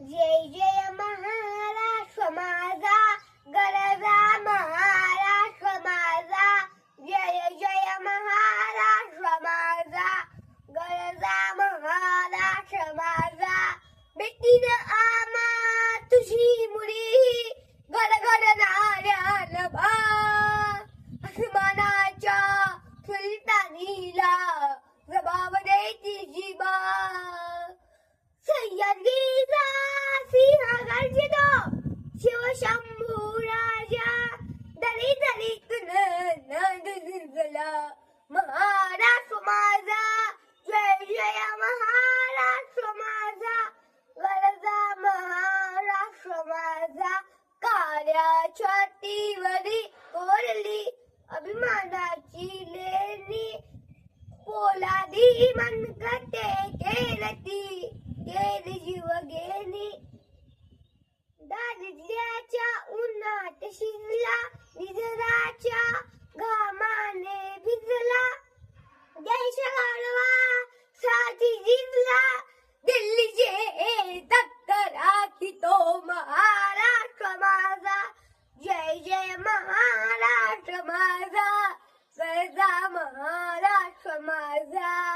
जय जय महाराष्ट्र माझा, गरजा महाराष्ट्र माझा. जय जय महाराष्ट्र माझा, गरजा महाराष्ट्र माझा. बेटीनं आमा तुझी मुडी, गडगडणाऱ्या नभा. आसमानाच्या सुलतानीला जबाब देती जिबा. सह्याद्रीचा सिंह गर्जितो, शिवशंभू राजा. दरी दरीतून नाद झिरजला महाराष्ट्र माझा. जय जय महाराष्ट्र माझा, गरजा महाराष्ट्र माझा. काळ्या छातीवरी कोरली अभिमानाची लेणी, पोलादी मनगटे केलती केली जीवघेणी. दारिद्र्याच्या उन्हात शिजला, निधराच्या घामाने भिजला. देश घडवा साठी झिजला, दिल्लीचे टक्कर राखितो महाराष्ट्र माझा. जय जय महाराष्ट्र माझा, गरजा महाराष्ट्र माझा.